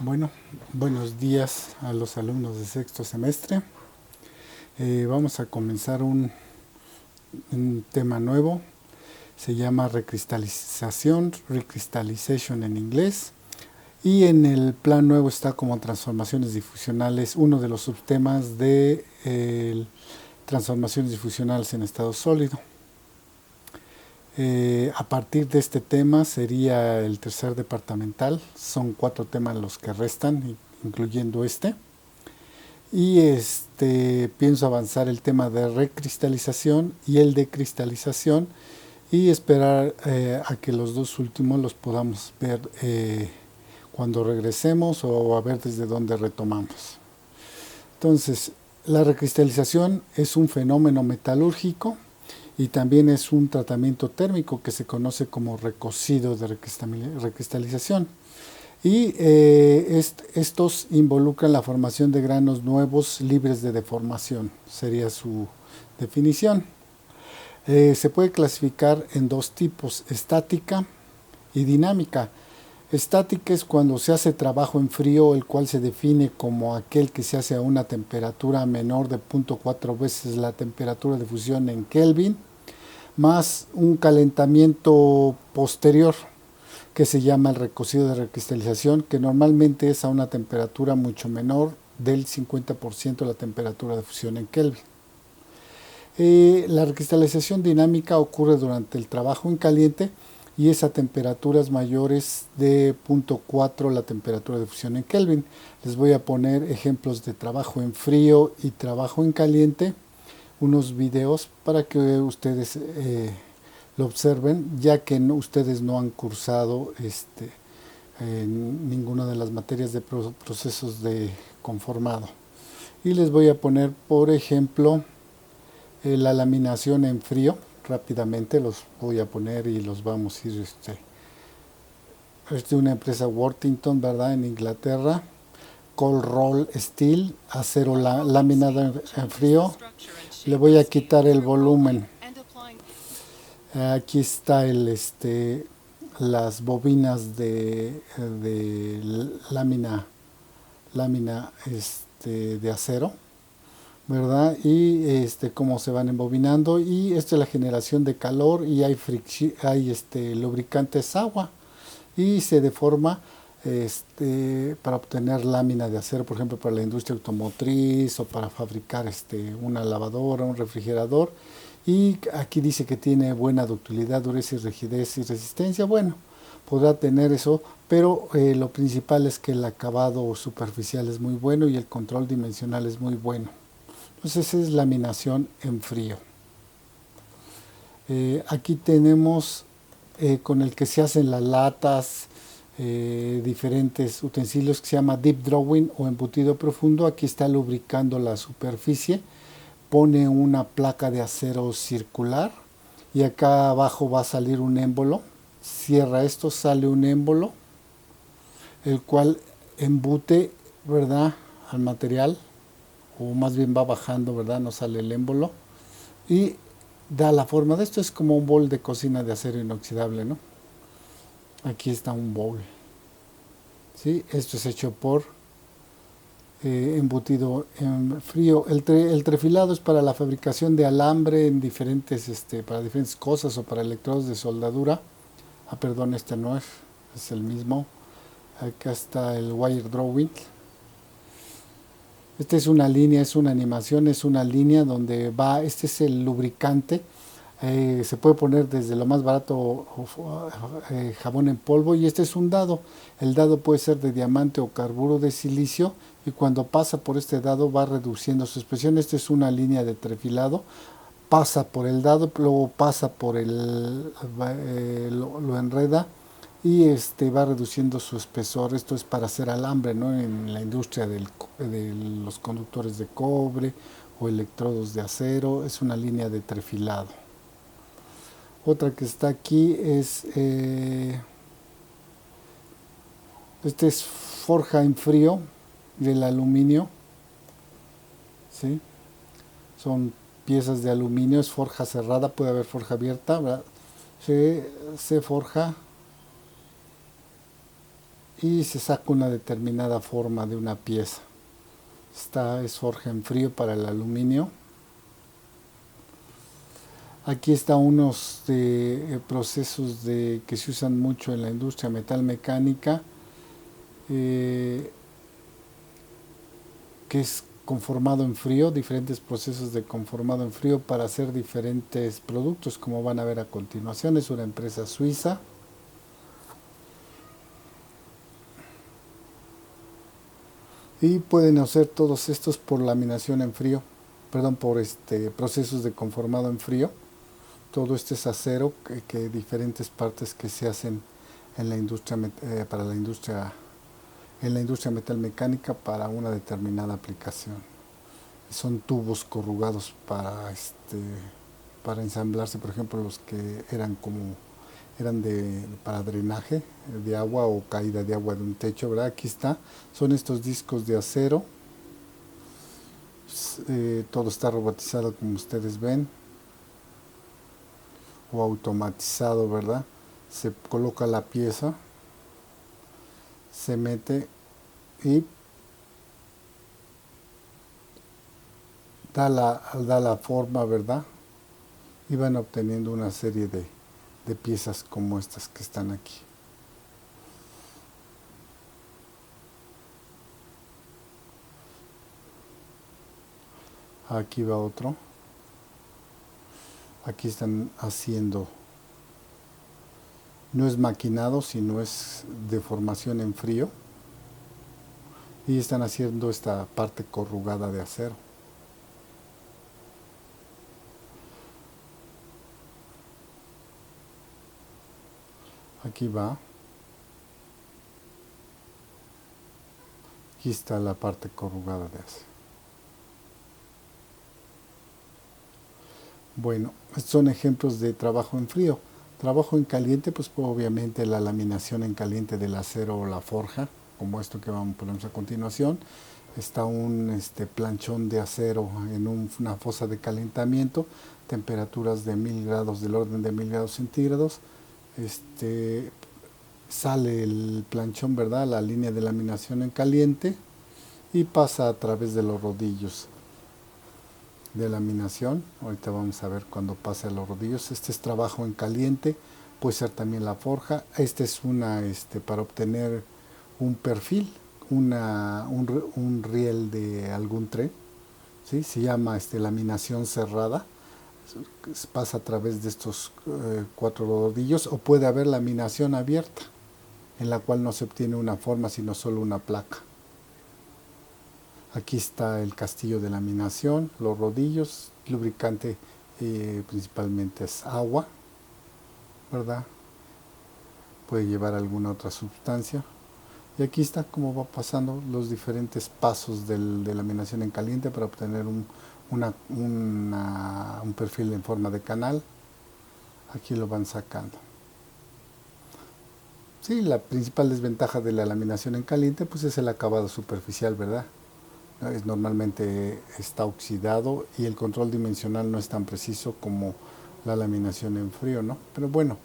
Bueno, buenos días a los alumnos de sexto semestre. Vamos a comenzar un tema nuevo. Se llama recristalización, recristalization en inglés. Y en el plan nuevo está como transformaciones difusionales, uno de los subtemas de transformaciones difusionales en estado sólido. A partir de este tema sería el tercer departamental. Son 4 temas los que restan, incluyendo este. Y pienso avanzar el tema de recristalización y el de cristalización y esperar a que los dos últimos los podamos ver cuando regresemos o a ver desde dónde retomamos. Entonces, la recristalización es un fenómeno metalúrgico y también es un tratamiento térmico que se conoce como recocido de recristalización. Y estos involucran la formación de granos nuevos libres de deformación, sería su definición. Se puede clasificar en 2 tipos, estática y dinámica. Estática es cuando se hace trabajo en frío, el cual se define como aquel que se hace a una temperatura menor de 0.4 veces la temperatura de fusión en Kelvin, más un calentamiento posterior, que se llama el recocido de recristalización, que normalmente es a una temperatura mucho menor del 50% de la temperatura de fusión en Kelvin. La recristalización dinámica ocurre durante el trabajo en caliente y es a temperaturas mayores de 0.4 la temperatura de fusión en Kelvin. Les voy a poner ejemplos de trabajo en frío y trabajo en caliente, unos videos para que ustedes lo observen, ya que ustedes no han cursado en ninguna de las materias de procesos de conformado. Y les voy a poner, por ejemplo, la laminación en frío. Rápidamente los voy a poner y los vamos a ir. Es de una empresa Worthington, ¿verdad? En Inglaterra. Cold Roll Steel, acero laminado en frío. Le voy a quitar el volumen. Aquí está las bobinas de lámina de acero, ¿verdad? Y cómo se van embobinando, y esto es la generación de calor, y hay lubricantes agua y se deforma para obtener lámina de acero, por ejemplo, para la industria automotriz o para fabricar una lavadora, un refrigerador. Y aquí dice que tiene buena ductilidad, dureza y rigidez y resistencia. Bueno, podrá tener eso, pero lo principal es que el acabado superficial es muy bueno y el control dimensional es muy bueno. Entonces esa es laminación en frío. Aquí tenemos con el que se hacen las latas, diferentes utensilios, que se llama deep drawing o embutido profundo. Aquí está lubricando la superficie, pone una placa de acero circular y acá abajo va a salir un émbolo. Cierra esto, sale un émbolo, el cual embute, ¿verdad?, al material, o más bien va bajando, ¿verdad?, no sale el émbolo, y da la forma de esto. Es como un bol de cocina de acero inoxidable, ¿no? Aquí está un bowl, ¿sí? Esto es hecho por embutido en frío. El trefilado es para la fabricación de alambre en para diferentes cosas, o para electrodos de soldadura. Perdón, este no es el mismo. Acá está el wire drawing. Esta es una línea, es una animación, es una línea donde va, este es el lubricante. Se puede poner desde lo más barato, jabón en polvo, y este es un dado. El dado puede ser de diamante o carburo de silicio, y cuando pasa por este dado va reduciendo su expresión. Esta es una línea de trefilado, pasa por el dado, luego pasa por lo enreda y va reduciendo su espesor. Esto es para hacer alambre, ¿no?, en la industria de los conductores de cobre o electrodos de acero. Es una línea de trefilado. Otra que está aquí es es forja en frío del aluminio, ¿sí? Son piezas de aluminio, es forja cerrada, puede haber forja abierta, ¿verdad? Se forja y se saca una determinada forma de una pieza. Esta es forja en frío para el aluminio. Aquí está unos procesos que se usan mucho en la industria metalmecánica, que es conformado en frío, diferentes procesos de conformado en frío para hacer diferentes productos, como van a ver a continuación. Es una empresa suiza. Y pueden hacer todos estos por laminación en frío, perdón, por procesos de conformado en frío. Todo este es acero, que diferentes partes que se hacen en la industria, para la industria, en la industria metalmecánica para una determinada aplicación. Son tubos corrugados para ensamblarse, por ejemplo, los que eran para drenaje de agua o caída de agua de un techo, ¿verdad? Aquí está, son estos discos de acero. Todo está robotizado, como ustedes ven, o automatizado, ¿verdad? Se coloca la pieza, se mete y da la forma, ¿verdad? Y van obteniendo una serie de piezas como estas que están aquí. Aquí va otro. Aquí están haciendo, no es maquinado, sino es de formación en frío. Y están haciendo esta parte corrugada de acero. Aquí va. Aquí está la parte corrugada de acero. Bueno, estos son ejemplos de trabajo en frío. Trabajo en caliente, pues obviamente la laminación en caliente del acero o la forja, como esto que vamos a poner a continuación. Está un planchón de acero en una fosa de calentamiento, temperaturas de 1000 grados, del orden de 1000 grados centígrados. Sale el planchón, ¿verdad? La línea de laminación en caliente y pasa a través de los rodillos de laminación. Ahorita vamos a ver cuando pase a los rodillos. Este es trabajo en caliente, puede ser también la forja. Este es para obtener un perfil, un riel de algún tren, ¿sí? Se llama laminación cerrada. Pasa a través de estos 4 rodillos, o puede haber laminación abierta, en la cual no se obtiene una forma sino solo una placa. Aquí está el castillo de laminación, los rodillos, lubricante principalmente es agua, ¿verdad? Puede llevar alguna otra sustancia. Y aquí está cómo va pasando los diferentes pasos de laminación en caliente para obtener un perfil en forma de canal. Aquí lo van sacando. Sí, la principal desventaja de la laminación en caliente pues es el acabado superficial, ¿verdad? Normalmente está oxidado y el control dimensional no es tan preciso como la laminación en frío, ¿no? Pero bueno,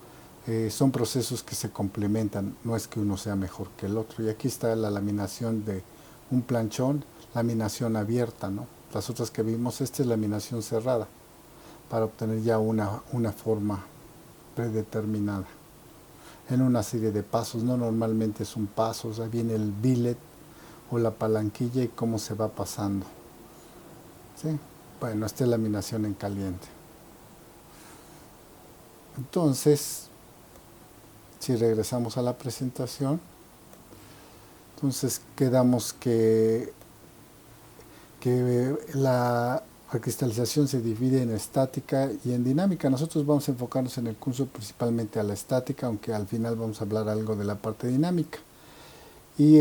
son procesos que se complementan, no es que uno sea mejor que el otro. Y aquí está la laminación de un planchón, laminación abierta, ¿no? Las otras que vimos, esta es laminación cerrada, para obtener ya una forma predeterminada en una serie de pasos. No normalmente es un paso, o sea, viene el billet o la palanquilla y cómo se va pasando, ¿sí? Bueno, esta es laminación en caliente. Entonces, si regresamos a la presentación, entonces quedamos que la recristalización se divide en estática y en dinámica. Nosotros vamos a enfocarnos en el curso principalmente a la estática, aunque al final vamos a hablar algo de la parte dinámica. Y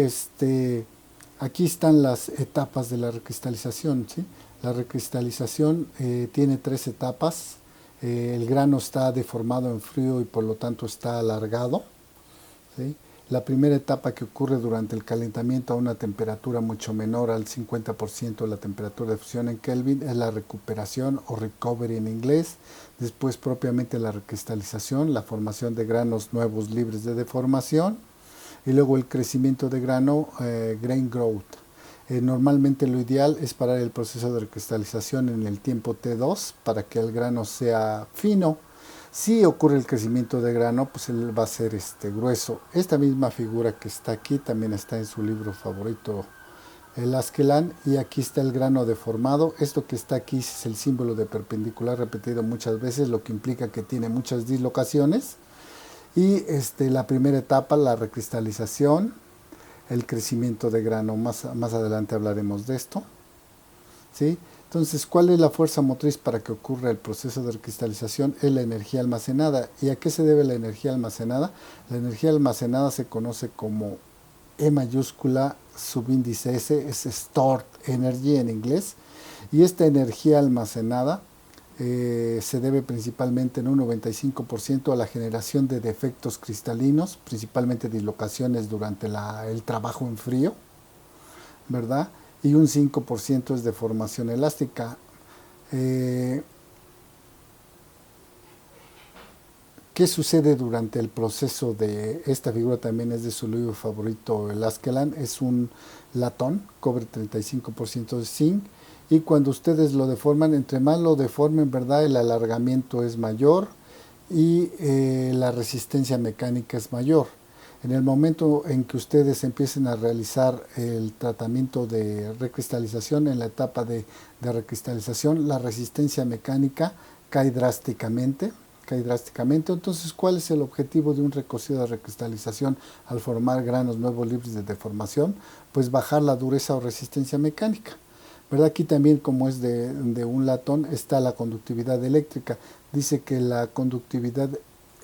aquí están las etapas de la recristalización, ¿sí? La recristalización tiene 3 etapas. El grano está deformado en frío y por lo tanto está alargado, ¿sí? La primera etapa, que ocurre durante el calentamiento a una temperatura mucho menor al 50% de la temperatura de fusión en Kelvin, es la recuperación o recovery en inglés. Después propiamente la recristalización, la formación de granos nuevos libres de deformación. y luego el crecimiento de grano, grain growth. Normalmente lo ideal es parar el proceso de recristalización en el tiempo T2 para que el grano sea fino. Si ocurre el crecimiento de grano, pues él va a ser grueso. Esta misma figura que está aquí también está en su libro favorito, el Askelán, y aquí está el grano deformado. Esto que está aquí es el símbolo de perpendicular repetido muchas veces, lo que implica que tiene muchas dislocaciones. Y la primera etapa, la recristalización, el crecimiento de grano. Más adelante hablaremos de esto, ¿sí? Entonces, ¿cuál es la fuerza motriz para que ocurra el proceso de recristalización? Es la energía almacenada. ¿Y a qué se debe la energía almacenada? La energía almacenada se conoce como E mayúscula subíndice S, es stored energy en inglés. Y esta energía almacenada se debe principalmente en un 95% a la generación de defectos cristalinos, principalmente dislocaciones durante el trabajo en frío, ¿verdad? Y un 5% es de formación elástica. ¿Qué sucede durante el proceso de esta figura? También es de su libro favorito, el Askelán. Es un latón, cobre 35% de zinc. Y cuando ustedes lo deforman, entre más lo deformen, ¿verdad?, el alargamiento es mayor y la resistencia mecánica es mayor. En el momento en que ustedes empiecen a realizar el tratamiento de recristalización, en la etapa de recristalización, la resistencia mecánica cae drásticamente. Entonces, ¿cuál es el objetivo de un recocido de recristalización al formar granos nuevos libres de deformación? Pues bajar la dureza o resistencia mecánica, ¿verdad? Aquí también, como es de un latón, está la conductividad eléctrica. Dice que la conductividad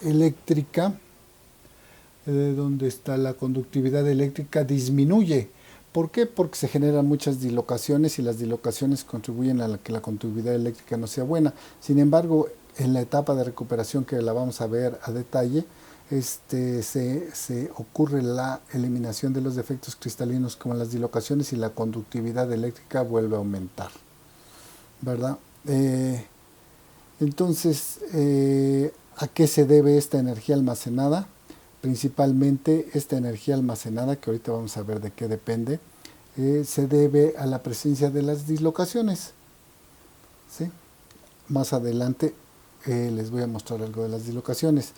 eléctrica, ¿dónde está? La conductividad eléctrica disminuye. ¿Por qué? Porque se generan muchas dislocaciones y las dislocaciones contribuyen a que la conductividad eléctrica no sea buena. Sin embargo, en la etapa de recuperación, que la vamos a ver a detalle, se ocurre la eliminación de los defectos cristalinos como las dislocaciones y la conductividad eléctrica vuelve a aumentar, ¿verdad? Entonces, ¿a qué se debe esta energía almacenada? Principalmente esta energía almacenada, que ahorita vamos a ver de qué depende, se debe a la presencia de las dislocaciones, ¿sí? Más adelante les voy a mostrar algo de las dislocaciones.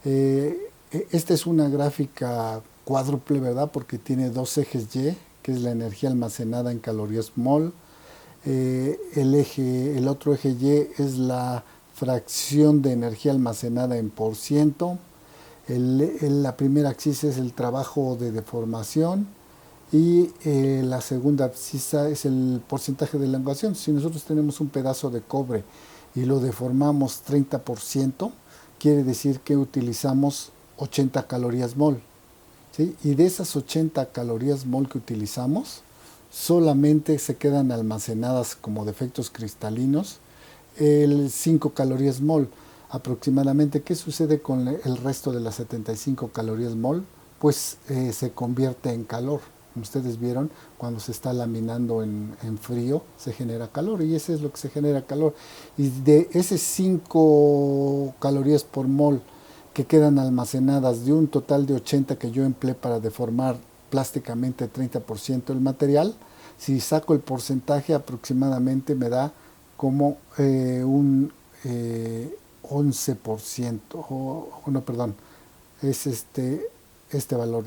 Esta es una gráfica cuádruple, ¿verdad? Porque tiene dos ejes Y, que es la energía almacenada en calorías mol. El otro eje Y es la fracción de energía almacenada en por ciento. La primera axis es el trabajo de deformación y la segunda abscisa es el porcentaje de elongación. Si nosotros tenemos un pedazo de cobre y lo deformamos 30%, quiere decir que utilizamos 80 calorías mol, ¿sí? Y de esas 80 calorías mol que utilizamos, solamente se quedan almacenadas como defectos cristalinos el 5 calorías mol aproximadamente. ¿Qué sucede con el resto de las 75 calorías mol? Pues se convierte en calor. Como ustedes vieron, cuando se está laminando en frío, se genera calor, y eso es lo que se genera calor. Y de esas 5 calorías por mol que quedan almacenadas de un total de 80 que yo empleé para deformar plásticamente 30% del material, si saco el porcentaje, aproximadamente me da como un 11%, no, perdón, es este valor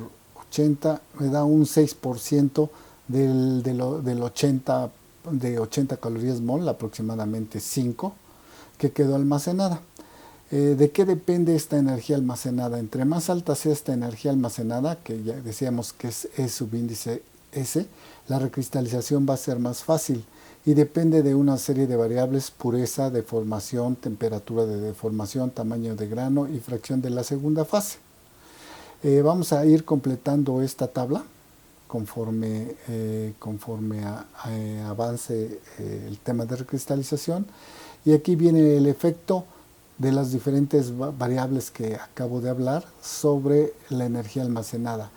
80, me da un 6% del 80, de 80 calorías mol, aproximadamente 5, que quedó almacenada. ¿De qué depende esta energía almacenada? Entre más alta sea esta energía almacenada, que ya decíamos que es E subíndice S, la recristalización va a ser más fácil y depende de una serie de variables: pureza, deformación, temperatura de deformación, tamaño de grano y fracción de la segunda fase. Vamos a ir completando esta tabla conforme avance el tema de recristalización, y aquí viene el efecto de las diferentes variables que acabo de hablar sobre la energía almacenada.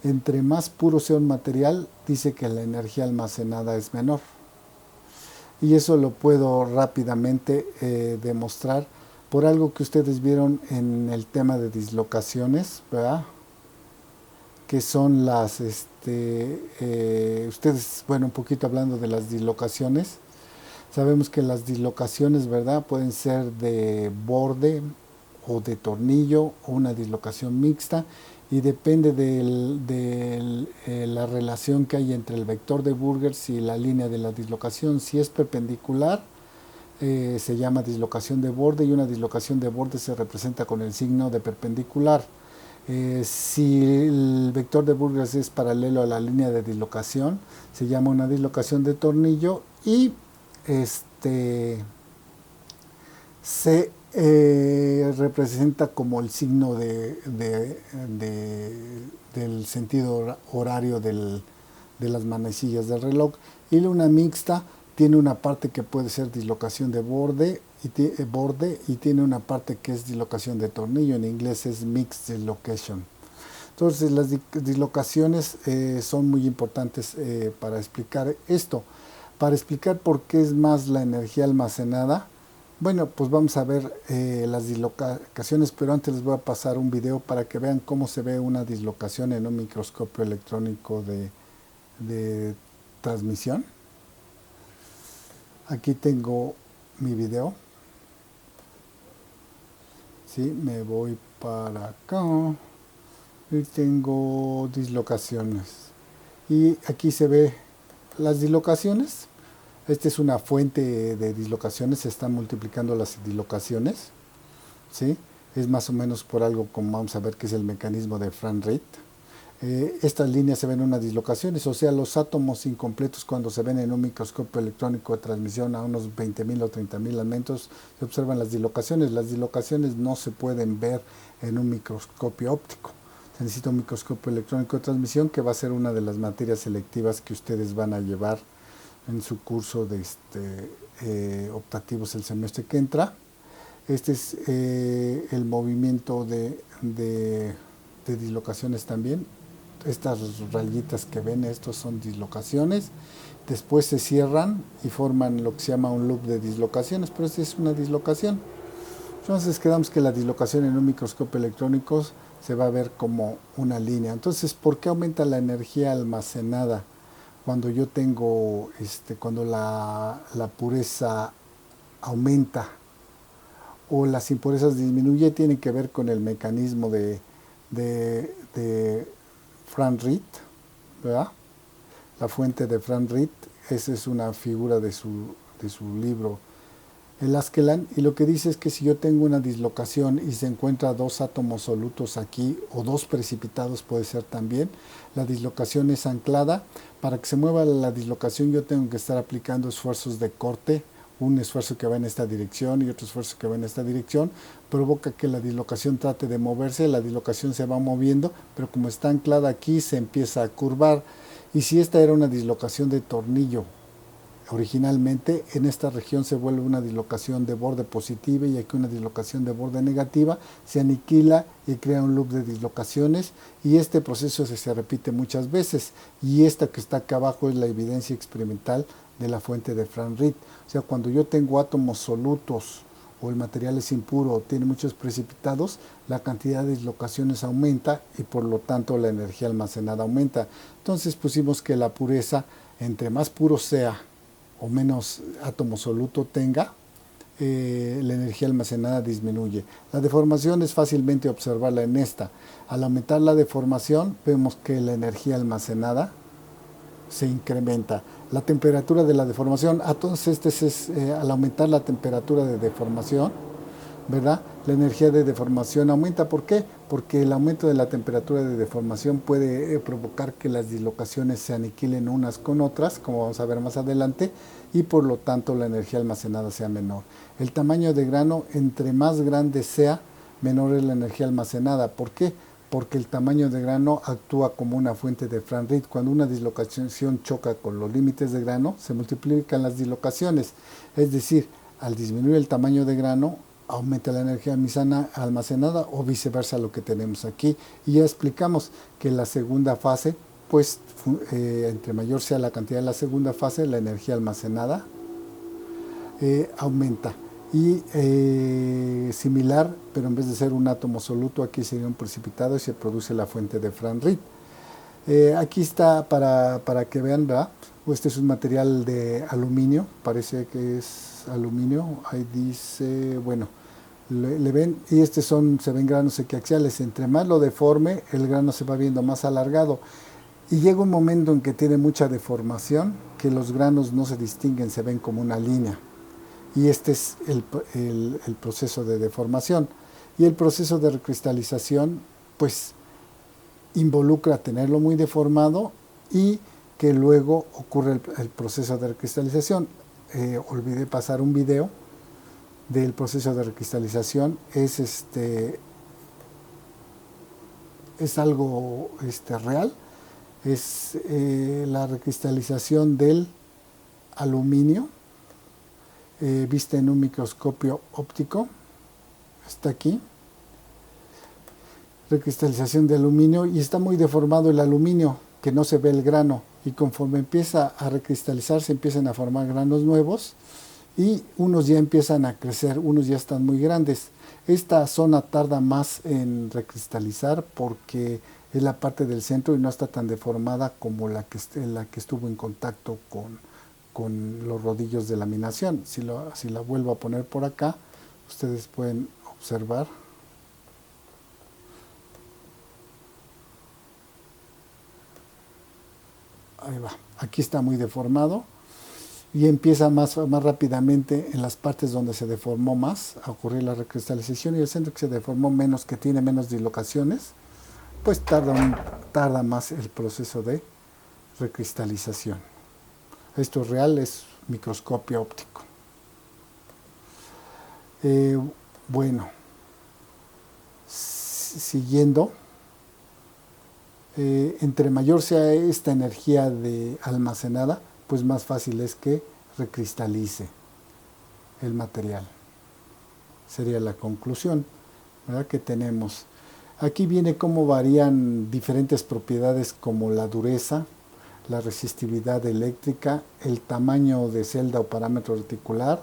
Entre más puro sea un material, dice que la energía almacenada es menor. Y eso lo puedo rápidamente demostrar por algo que ustedes vieron en el tema de dislocaciones, ¿verdad? que son ustedes, bueno, un poquito hablando de las dislocaciones. Sabemos que las dislocaciones, ¿verdad? Pueden ser de borde o de tornillo o una dislocación mixta y depende de la relación que hay entre el vector de Burgers y la línea de la dislocación. Si es perpendicular, se llama dislocación de borde y una dislocación de borde se representa con el signo de perpendicular. Si el vector de Burgers es paralelo a la línea de dislocación, se llama una dislocación de tornillo y se representa como el signo del sentido horario de las manecillas del reloj. Y una mixta tiene una parte que puede ser dislocación de borde y tiene una parte que es dislocación de tornillo. En inglés es mixed dislocation. Entonces las dislocaciones son muy importantes para explicar esto. Para explicar por qué es más la energía almacenada, bueno, pues vamos a ver las dislocaciones, pero antes les voy a pasar un video para que vean cómo se ve una dislocación en un microscopio electrónico de transmisión. Aquí tengo mi video. ¿Sí? Me voy para acá y tengo dislocaciones. Y aquí se ve las dislocaciones. Esta es una fuente de dislocaciones, se están multiplicando las dislocaciones, ¿sí? Es más o menos por algo como vamos a ver que es el mecanismo de Frank-Reed. Estas líneas se ven en unas dislocaciones, o sea, los átomos incompletos cuando se ven en un microscopio electrónico de transmisión a unos 20.000 o 30.000 elementos, se observan las dislocaciones. Las dislocaciones no se pueden ver en un microscopio óptico. Se necesita un microscopio electrónico de transmisión, que va a ser una de las materias selectivas que ustedes van a llevar en su curso de optativos el semestre que entra. Este es el movimiento de dislocaciones también. Estas rayitas que ven, estos son dislocaciones. Después se cierran y forman lo que se llama un loop de dislocaciones, pero esta es una dislocación. Entonces quedamos que la dislocación en un microscopio electrónico se va a ver como una línea. Entonces, ¿por qué aumenta la energía almacenada cuando yo tengo, cuando la pureza aumenta o las impurezas disminuye? Tiene que ver con el mecanismo de Frank-Reed, ¿verdad? La fuente de Frank-Reed, esa es una figura de su libro el Askelan, y lo que dice es que si yo tengo una dislocación y se encuentra dos átomos solutos aquí, o dos precipitados puede ser también, la dislocación es anclada. Para que se mueva la dislocación yo tengo que estar aplicando esfuerzos de corte, un esfuerzo que va en esta dirección y otro esfuerzo que va en esta dirección, provoca que la dislocación trate de moverse, la dislocación se va moviendo, pero como está anclada aquí se empieza a curvar. Y si esta era una dislocación de tornillo, originalmente en esta región se vuelve una dislocación de borde positiva y aquí una dislocación de borde negativa, se aniquila y crea un loop de dislocaciones, y este proceso se repite muchas veces, y esta que está acá abajo es la evidencia experimental de la fuente de Frank-Reed. O sea, cuando yo tengo átomos solutos o el material es impuro o tiene muchos precipitados, la cantidad de dislocaciones aumenta y por lo tanto la energía almacenada aumenta. Entonces pusimos que la pureza, entre más puro sea o menos átomo soluto tenga, la energía almacenada disminuye. La deformación es fácilmente observarla en esta. Al aumentar la deformación, vemos que la energía almacenada se incrementa. La temperatura de la deformación, entonces al aumentar la temperatura de deformación, ¿verdad? La energía de deformación aumenta. ¿Por qué? Porque el aumento de la temperatura de deformación puede provocar que las dislocaciones se aniquilen unas con otras, como vamos a ver más adelante, y por lo tanto la energía almacenada sea menor. El tamaño de grano, entre más grande sea, menor es la energía almacenada. ¿Por qué? Porque el tamaño de grano actúa como una fuente de Frank-Reed. Cuando una dislocación choca con los límites de grano, se multiplican las dislocaciones. Es decir, al disminuir el tamaño de grano, aumenta la energía almacenada o viceversa lo que tenemos aquí. Y ya explicamos que la segunda fase, pues entre mayor sea la cantidad de la segunda fase, la energía almacenada aumenta. Y similar, pero en vez de ser un átomo soluto, aquí sería un precipitado y se produce la fuente de Frank-Reed. Aquí está para que vean, ¿verdad? Este es un material de aluminio, parece que es aluminio, ahí dice, bueno, le ven, y se ven granos equiaxiales, entre más lo deforme, el grano se va viendo más alargado, y llega un momento en que tiene mucha deformación, que los granos no se distinguen, se ven como una línea, y este es el proceso de deformación, y el proceso de recristalización, pues involucra tenerlo muy deformado y que luego ocurre el proceso de recristalización. Olvidé pasar un video del proceso de recristalización. Es algo real. Es la recristalización del aluminio vista en un microscopio óptico. Está aquí. Recristalización de aluminio, y está muy deformado el aluminio, que no se ve el grano, y conforme empieza a recristalizarse empiezan a formar granos nuevos y unos ya empiezan a crecer, unos ya están muy grandes. Esta zona tarda más en recristalizar porque es la parte del centro y no está tan deformada como la que estuvo en contacto con los rodillos de laminación. Si la vuelvo a poner por acá, ustedes pueden observar. Ahí va. Aquí está muy deformado y empieza más rápidamente en las partes donde se deformó más a ocurrir la recristalización, y el centro que se deformó menos, que tiene menos dislocaciones, pues tarda más el proceso de recristalización. Esto es real, es microscopio óptico. Bueno, siguiendo. Entre mayor sea esta energía almacenada, pues más fácil es que recristalice el material. Sería la conclusión, ¿verdad?, que tenemos. Aquí viene cómo varían diferentes propiedades como la dureza, la resistividad eléctrica, el tamaño de celda o parámetro reticular,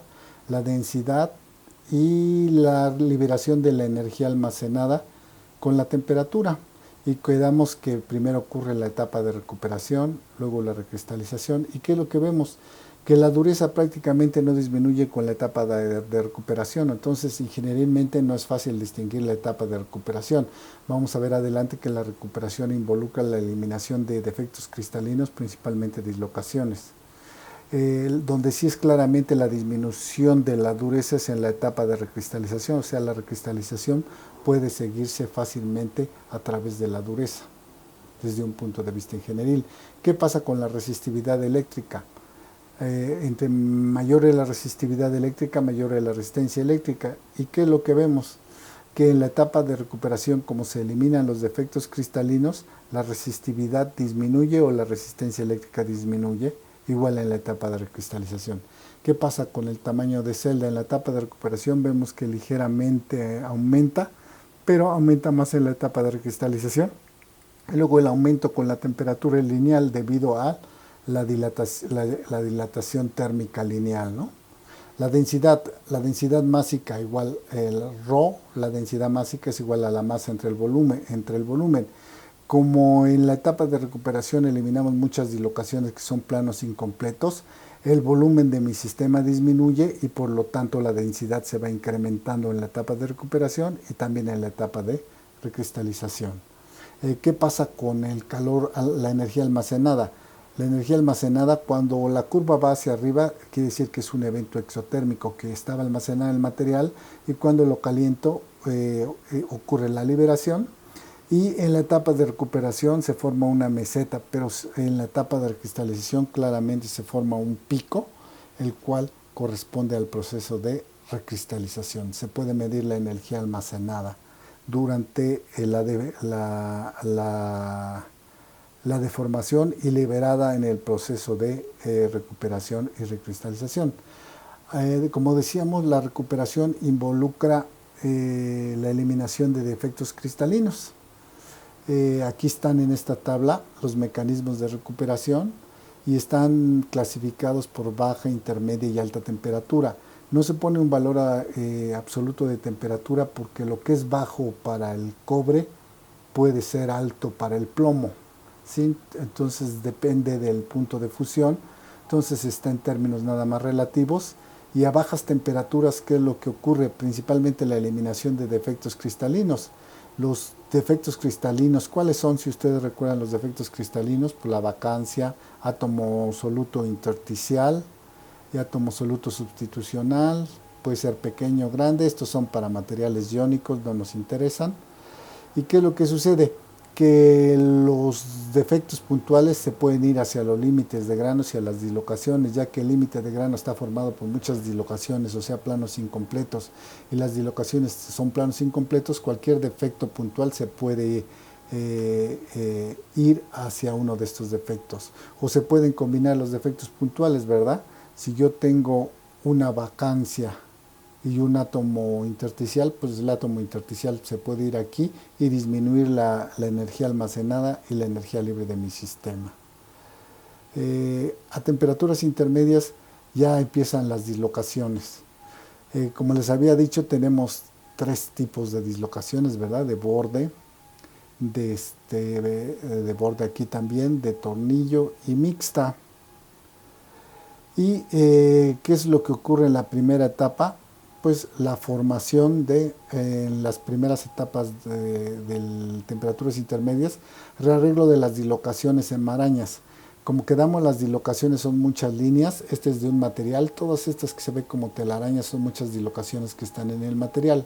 la densidad y la liberación de la energía almacenada con la temperatura. Y quedamos que primero ocurre la etapa de recuperación, luego la recristalización. ¿Y qué es lo que vemos? Que la dureza prácticamente no disminuye con la etapa de recuperación. Entonces, ingenieralmente no es fácil distinguir la etapa de recuperación. Vamos a ver adelante que la recuperación involucra la eliminación de defectos cristalinos, principalmente dislocaciones. Donde sí es claramente la disminución de la dureza es en la etapa de recristalización, o sea, la recristalización puede seguirse fácilmente a través de la dureza, desde un punto de vista ingenieril. ¿Qué pasa con la resistividad eléctrica? Entre mayor es la resistividad eléctrica, mayor es la resistencia eléctrica. ¿Y qué es lo que vemos? Que en la etapa de recuperación, como se eliminan los defectos cristalinos, la resistividad disminuye o la resistencia eléctrica disminuye, igual en la etapa de recristalización. ¿Qué pasa con el tamaño de celda? En la etapa de recuperación vemos que ligeramente aumenta, pero aumenta más en la etapa de recristalización. Y luego el aumento con la temperatura es lineal debido a la dilatación térmica lineal, ¿no? La densidad másica igual el ρ, la densidad másica es igual a la masa entre el volumen. Como en la etapa de recuperación eliminamos muchas dislocaciones que son planos incompletos, el volumen de mi sistema disminuye y por lo tanto la densidad se va incrementando en la etapa de recuperación y también en la etapa de recristalización. ¿Qué pasa con el calor, la energía almacenada? La energía almacenada, cuando la curva va hacia arriba, quiere decir que es un evento exotérmico, que estaba almacenado en el material, y cuando lo caliento ocurre la liberación. Y en la etapa de recuperación se forma una meseta, pero en la etapa de recristalización claramente se forma un pico, el cual corresponde al proceso de recristalización. Se puede medir la energía almacenada durante la deformación y liberada en el proceso de recuperación y recristalización. Como decíamos, la recuperación involucra la eliminación de defectos cristalinos. Aquí están en esta tabla los mecanismos de recuperación y están clasificados por baja, intermedia y alta temperatura. No se pone un valor absoluto de temperatura porque lo que es bajo para el cobre puede ser alto para el plomo. ¿sí? Entonces depende del punto de fusión, entonces está en términos nada más relativos. Y a bajas temperaturas, ¿qué es lo que ocurre? Principalmente la eliminación de defectos cristalinos. Los defectos cristalinos, ¿cuáles son? Si ustedes recuerdan los defectos cristalinos, pues la vacancia, átomo soluto intersticial y átomo soluto sustitucional, puede ser pequeño o grande, estos son para materiales iónicos, no nos interesan. ¿Y qué es lo que sucede? Que los defectos puntuales se pueden ir hacia los límites de granos y a las dislocaciones, ya que el límite de grano está formado por muchas dislocaciones, o sea, planos incompletos, y las dislocaciones son planos incompletos. Cualquier defecto puntual se puede ir hacia uno de estos defectos, o se pueden combinar los defectos puntuales, ¿verdad? Si yo tengo una vacancia y un átomo intersticial, pues el átomo intersticial se puede ir aquí y disminuir la energía almacenada y la energía libre de mi sistema. A temperaturas intermedias ya empiezan las dislocaciones. Como les había dicho, tenemos tres tipos de dislocaciones, ¿verdad? De borde, de borde aquí también, de tornillo y mixta. ¿Y qué es lo que ocurre en la primera etapa? Pues la formación en las primeras etapas de temperaturas intermedias, rearreglo de las dislocaciones en marañas. Como quedamos, las dislocaciones son muchas líneas, este es de un material, todas estas que se ven como telarañas son muchas dislocaciones que están en el material.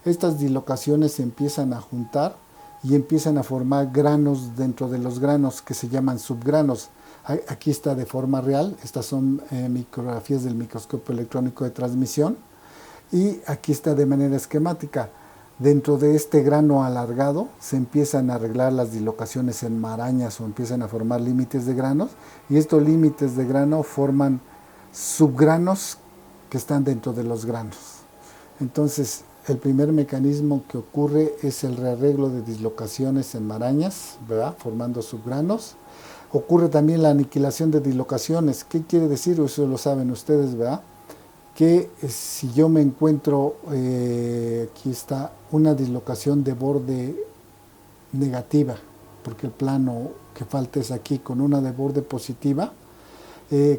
Estas dislocaciones se empiezan a juntar y empiezan a formar granos dentro de los granos que se llaman subgranos. Aquí está de forma real, estas son micrografías del microscopio electrónico de transmisión. Y aquí está de manera esquemática. Dentro de este grano alargado se empiezan a arreglar las dislocaciones en marañas o empiezan a formar límites de granos, y estos límites de grano forman subgranos que están dentro de los granos. Entonces, el primer mecanismo que ocurre es el rearreglo de dislocaciones en marañas, ¿verdad? Formando subgranos. Ocurre también la aniquilación de dislocaciones. ¿Qué quiere decir? Eso lo saben ustedes, ¿verdad? Que si yo me encuentro, aquí está, una dislocación de borde negativa, porque el plano que falta es aquí, con una de borde positiva,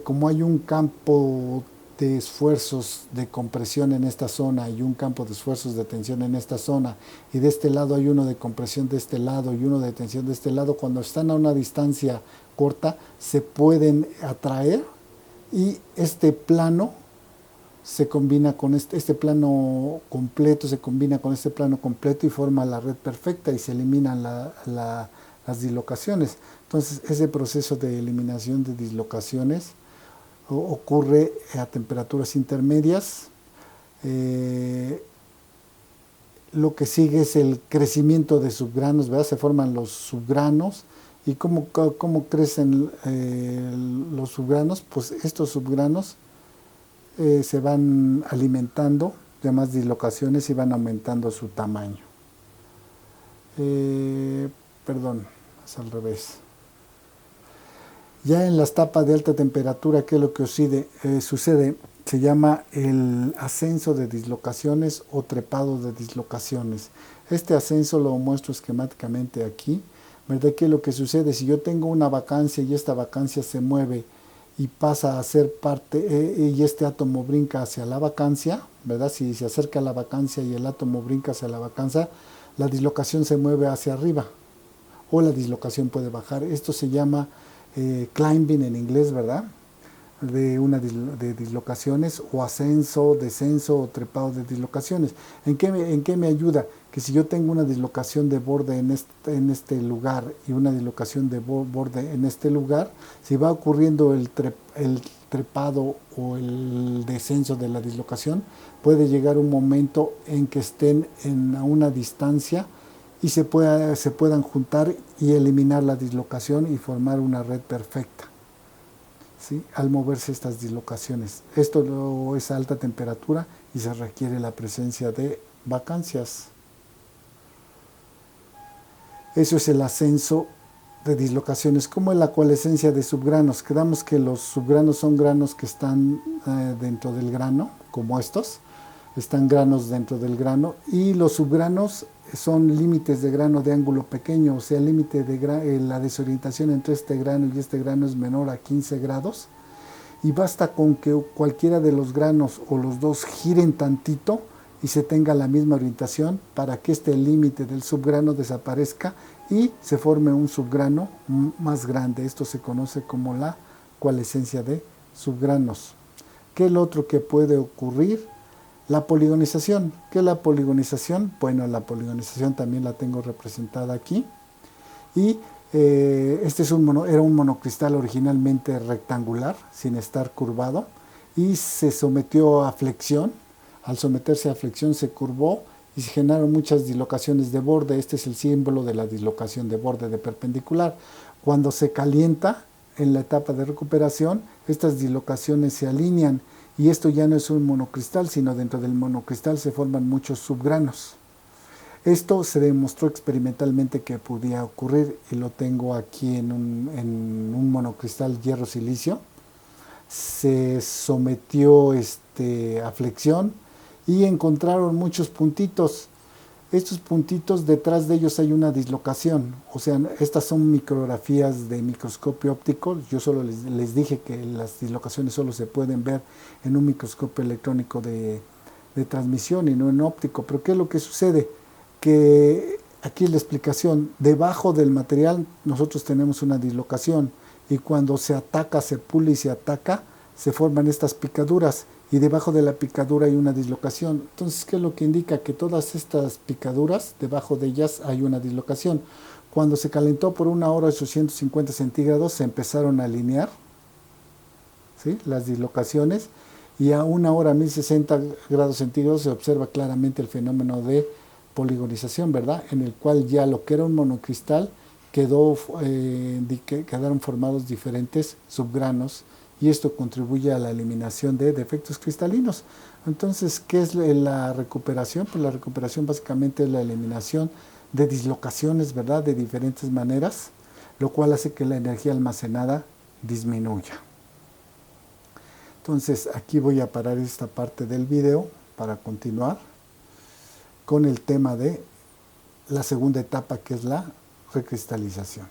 como hay un campo de esfuerzos de compresión en esta zona y un campo de esfuerzos de tensión en esta zona, y de este lado hay uno de compresión de este lado y uno de tensión de este lado, cuando están a una distancia corta se pueden atraer, y este plano se combina con este plano completo, se combina con este plano completo y forma la red perfecta y se eliminan las dislocaciones. Entonces, ese proceso de eliminación de dislocaciones ocurre a temperaturas intermedias. Lo que sigue es el crecimiento de subgranos, ¿verdad? Se forman los subgranos. ¿Y cómo crecen los subgranos? Pues estos subgranos se van alimentando de más dislocaciones y van aumentando su tamaño. Perdón, es al revés. Ya en las tapas de alta temperatura, ¿qué es lo que sucede? Se llama el ascenso de dislocaciones o trepado de dislocaciones. Este ascenso lo muestro esquemáticamente aquí, ¿verdad? ¿Qué es lo que sucede? Si yo tengo una vacancia y esta vacancia se mueve y pasa a ser parte, y este átomo brinca hacia la vacancia, ¿verdad? Si se acerca a la vacancia y el átomo brinca hacia la vacancia, la dislocación se mueve hacia arriba, o la dislocación puede bajar. Esto se llama climbing en inglés, ¿verdad? De dislocaciones, o ascenso, descenso o trepado de dislocaciones. ¿En qué me ayuda? Que si yo tengo una dislocación de borde en este lugar y una dislocación de borde en este lugar, si va ocurriendo el trepado o el descenso de la dislocación, puede llegar un momento en que estén a una distancia y se puedan juntar y eliminar la dislocación y formar una red perfecta, ¿sí? Al moverse estas dislocaciones. Esto es a alta temperatura y se requiere la presencia de vacancias. Eso es el ascenso de dislocaciones. ¿Cómo es la coalescencia de subgranos? Quedamos que los subgranos son granos que están dentro del grano, como estos. Están granos dentro del grano, y los subgranos son límites de grano de ángulo pequeño, o sea, el límite de la desorientación entre este grano y este grano es menor a 15 grados, y basta con que cualquiera de los granos o los dos giren tantito y se tenga la misma orientación para que este límite del subgrano desaparezca y se forme un subgrano más grande. Esto se conoce como la coalescencia de subgranos. ¿Qué es lo otro que puede ocurrir? La poligonización. ¿Qué es la poligonización? Bueno, la poligonización también la tengo representada aquí. Y este era un monocristal originalmente rectangular, sin estar curvado, y se sometió a flexión. Al someterse a flexión se curvó y se generaron muchas dislocaciones de borde. Este es el símbolo de la dislocación de borde de perpendicular. Cuando se calienta en la etapa de recuperación, estas dislocaciones se alinean y esto ya no es un monocristal, sino dentro del monocristal se forman muchos subgranos. Esto se demostró experimentalmente que podía ocurrir y lo tengo aquí en un monocristal hierro-silicio. Se sometió a flexión y encontraron muchos puntitos. Estos puntitos, detrás de ellos hay una dislocación, o sea, estas son micrografías de microscopio óptico. Yo solo les dije que las dislocaciones solo se pueden ver en un microscopio electrónico de transmisión y no en óptico. Pero ¿qué es lo que sucede? Que aquí la explicación, debajo del material nosotros tenemos una dislocación y cuando se ataca, se pule y se ataca, se forman estas picaduras y debajo de la picadura hay una dislocación. Entonces, ¿qué es lo que indica? Que todas estas picaduras, debajo de ellas hay una dislocación. Cuando se calentó por 1 hora a 850 centígrados, se empezaron a alinear, ¿sí?, las dislocaciones, y a 1 hora a 1060 grados centígrados se observa claramente el fenómeno de poligonización, ¿verdad? En el cual ya lo que era un monocristal quedaron formados diferentes subgranos y esto contribuye a la eliminación de defectos cristalinos. Entonces, ¿qué es la recuperación? Pues la recuperación básicamente es la eliminación de dislocaciones, ¿verdad?, de diferentes maneras, lo cual hace que la energía almacenada disminuya. Entonces, aquí voy a parar esta parte del video para continuar con el tema de la segunda etapa, que es la recristalización.